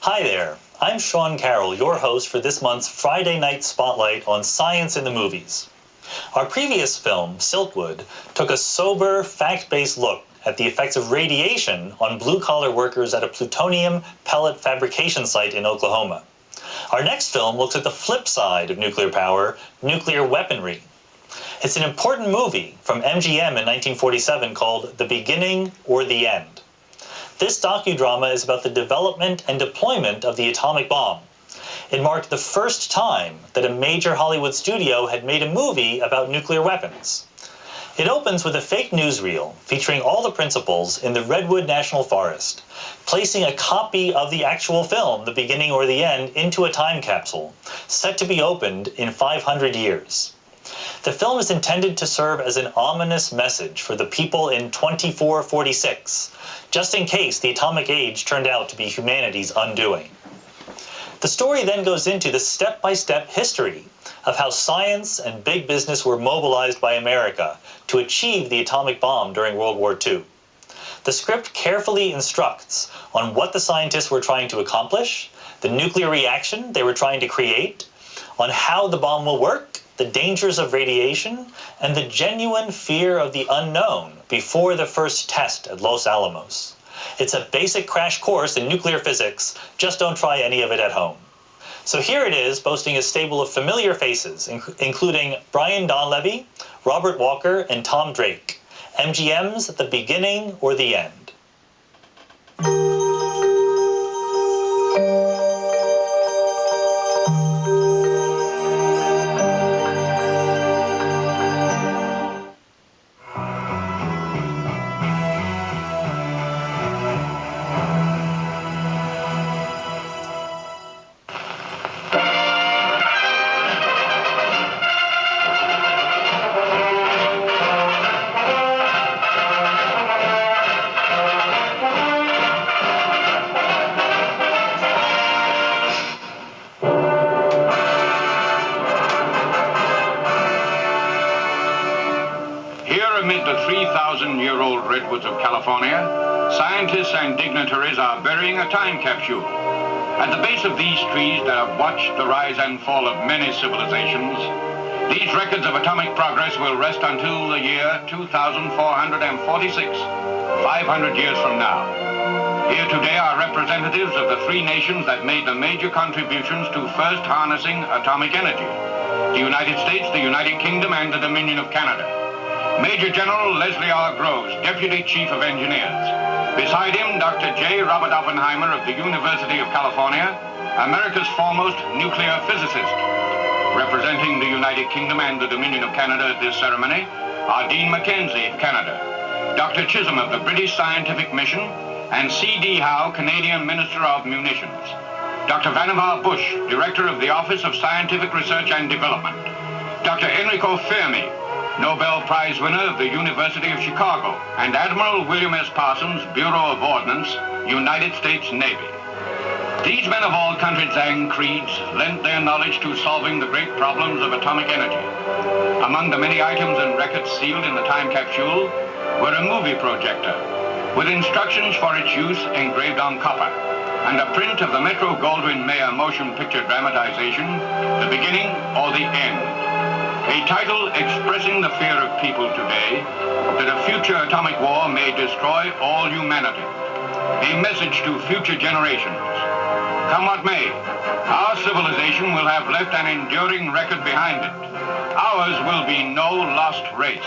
Hi there, I'm Sean Carroll, your host for this month's Friday Night Spotlight on Science in the Movies. Our previous film, Silkwood, took a sober, fact-based look at the effects of radiation on blue-collar workers at a plutonium pellet fabrication site in Oklahoma. Our next film looks at the flip side of nuclear power, nuclear weaponry. It's an important movie from MGM in 1947 called The Beginning or the End. This docudrama is about the development and deployment of the atomic bomb. It marked the first time that a major Hollywood studio had made a movie about nuclear weapons. It opens with a fake newsreel featuring all the principals in the Redwood National Forest, placing a copy of the actual film, The Beginning or the End, into a time capsule, set to be opened in 500 years. The film is intended to serve as an ominous message for the people in 2446, just in case the atomic age turned out to be humanity's undoing. The story then goes into the step-by-step history of how science and big business were mobilized by America to achieve the atomic bomb during World War II. The script carefully instructs on what the scientists were trying to accomplish, the nuclear reaction they were trying to create, on how the bomb will work, the dangers of radiation, and the genuine fear of the unknown before the first test at Los Alamos. It's a basic crash course in nuclear physics, just don't try any of it at home. So here it is, boasting a stable of familiar faces, including Brian Donlevy, Robert Walker, and Tom Drake. MGM's The Beginning or the End. Amid the 3,000-year-old redwoods of California, scientists and dignitaries are burying a time capsule. At the base of these trees that have watched the rise and fall of many civilizations, these records of atomic progress will rest until the year 2446, 500 years from now. Here today are representatives of the three nations that made the major contributions to first harnessing atomic energy: the United States, the United Kingdom, and the Dominion of Canada. Major General Leslie R. Groves, Deputy Chief of Engineers. Beside him, Dr. J. Robert Oppenheimer of the University of California, America's foremost nuclear physicist. Representing the United Kingdom and the Dominion of Canada at this ceremony are Dean Mackenzie of Canada, Dr. Chisholm of the British Scientific Mission, and C.D. Howe, Canadian Minister of Munitions. Dr. Vannevar Bush, Director of the Office of Scientific Research and Development. Dr. Enrico Fermi, Nobel Prize winner of the University of Chicago, and Admiral William S. Parsons, Bureau of Ordnance, United States Navy. These men of all countries and creeds lent their knowledge to solving the great problems of atomic energy. Among the many items and records sealed in the time capsule were a movie projector with instructions for its use engraved on copper, and a print of the Metro-Goldwyn-Mayer motion picture dramatization, The Beginning or the End. A title expressing the fear of people today that a future atomic war may destroy all humanity. A message to future generations. Come what may, our civilization will have left an enduring record behind it. Ours will be no lost race.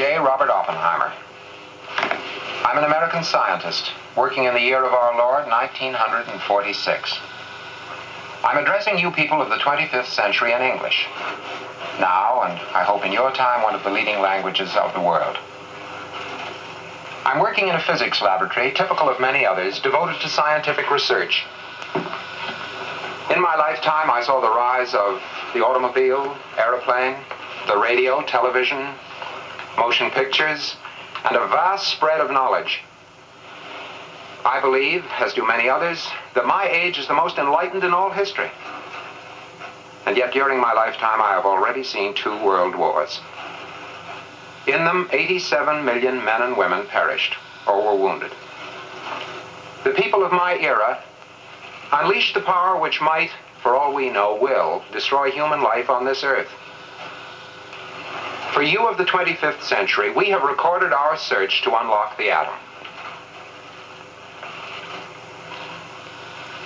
J. Robert Oppenheimer. I'm an American scientist working in the year of our Lord, 1946. I'm addressing you people of the 25th century in English. Now, and I hope in your time, one of the leading languages of the world. I'm working in a physics laboratory, typical of many others, devoted to scientific research. In my lifetime, I saw the rise of the automobile, airplane, the radio, television, motion pictures, and a vast spread of knowledge. I believe, as do many others, that my age is the most enlightened in all history. And yet, during my lifetime, I have already seen 2 world wars. In them, 87 million men and women perished or were wounded. The people of my era unleashed the power which might, for all we know, will destroy human life on this earth. For you of the 25th century, we have recorded our search to unlock the atom.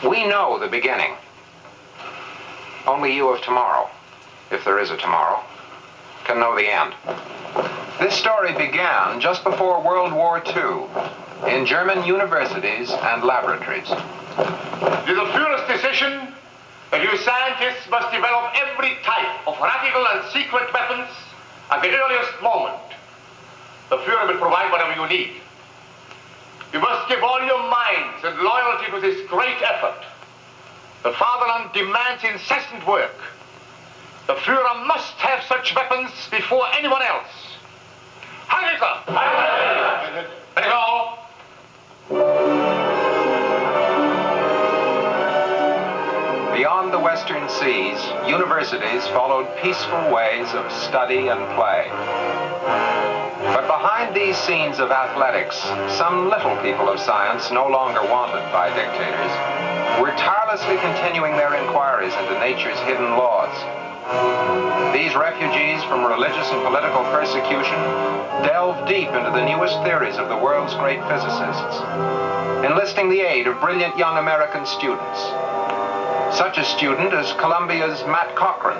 We know the beginning. Only you of tomorrow, if there is a tomorrow, can know the end. This story began just before World War II in German universities and laboratories. It is the Führer's decision that you scientists must develop every type of radical and secret weapons at the earliest moment. The Führer will provide whatever you need. You must give all your minds and loyalty to this great effort. The fatherland demands incessant work. The Führer must have such weapons before anyone else. Heil Hitler! Heil Hitler! Let go! Beyond the western seas, universities followed peaceful ways of study and play. But behind these scenes of athletics, some little people of science, no longer wanted by dictators, were tirelessly continuing their inquiries into nature's hidden laws. These refugees from religious and political persecution delved deep into the newest theories of the world's great physicists, enlisting the aid of brilliant young American students. Such a student as Columbia's Matt Cochran.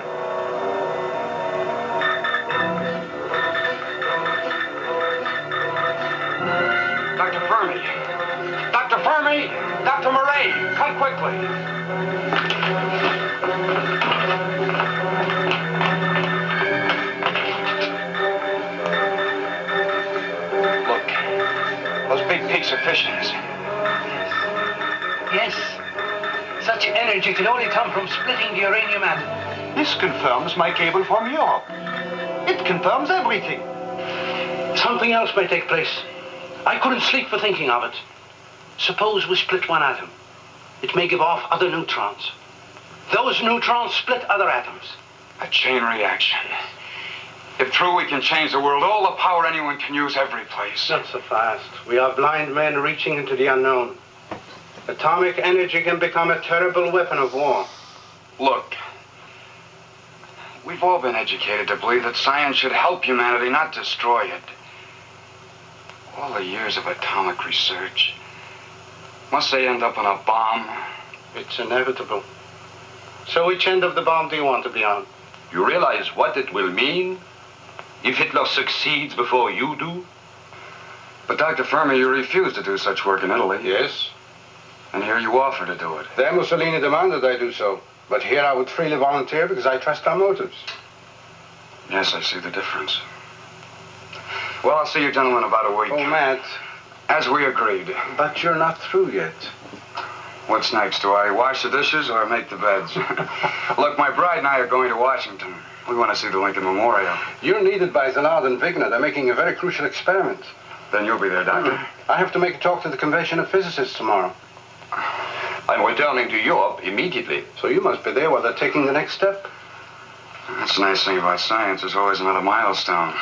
Dr. Fermi! Dr. Fermi! Dr. Murray! Come quickly! Look, those big peaks are fissions. Yes. Such energy can only come from splitting the uranium atom. This confirms my cable from Europe. It confirms everything. Something else may take place. I couldn't sleep for thinking of it. Suppose we split one atom. It may give off other neutrons. Those neutrons split other atoms. A chain reaction. If true, we can change the world. All the power anyone can use every place. Not so fast. We are blind men reaching into the unknown. Atomic energy can become a terrible weapon of war. Look, we've all been educated to believe that science should help humanity, not destroy it. All the years of atomic research, must they end up on a bomb? It's inevitable. So which end of the bomb do you want to be on? You realize what it will mean if Hitler succeeds before you do? But Dr. Fermi, you refused to do such work in Italy. Yes. And here you offer to do it. There Mussolini demanded I do so. But here I would freely volunteer because I trust our motives. Yes, I see the difference. Well, I'll see you gentlemen about a week. Oh, Matt. As we agreed. But you're not through yet. What's next? Do I wash the dishes or make the beds? Look, my bride and I are going to Washington. We want to see the Lincoln Memorial. You're needed by Szilard and Wigner. They're making a very crucial experiment. Then you'll be there, Doctor. I have to make a talk to the Convention of Physicists tomorrow. I'm returning to Europe immediately. So you must be there while they're taking the next step. That's the nice thing about science. There's always another milestone.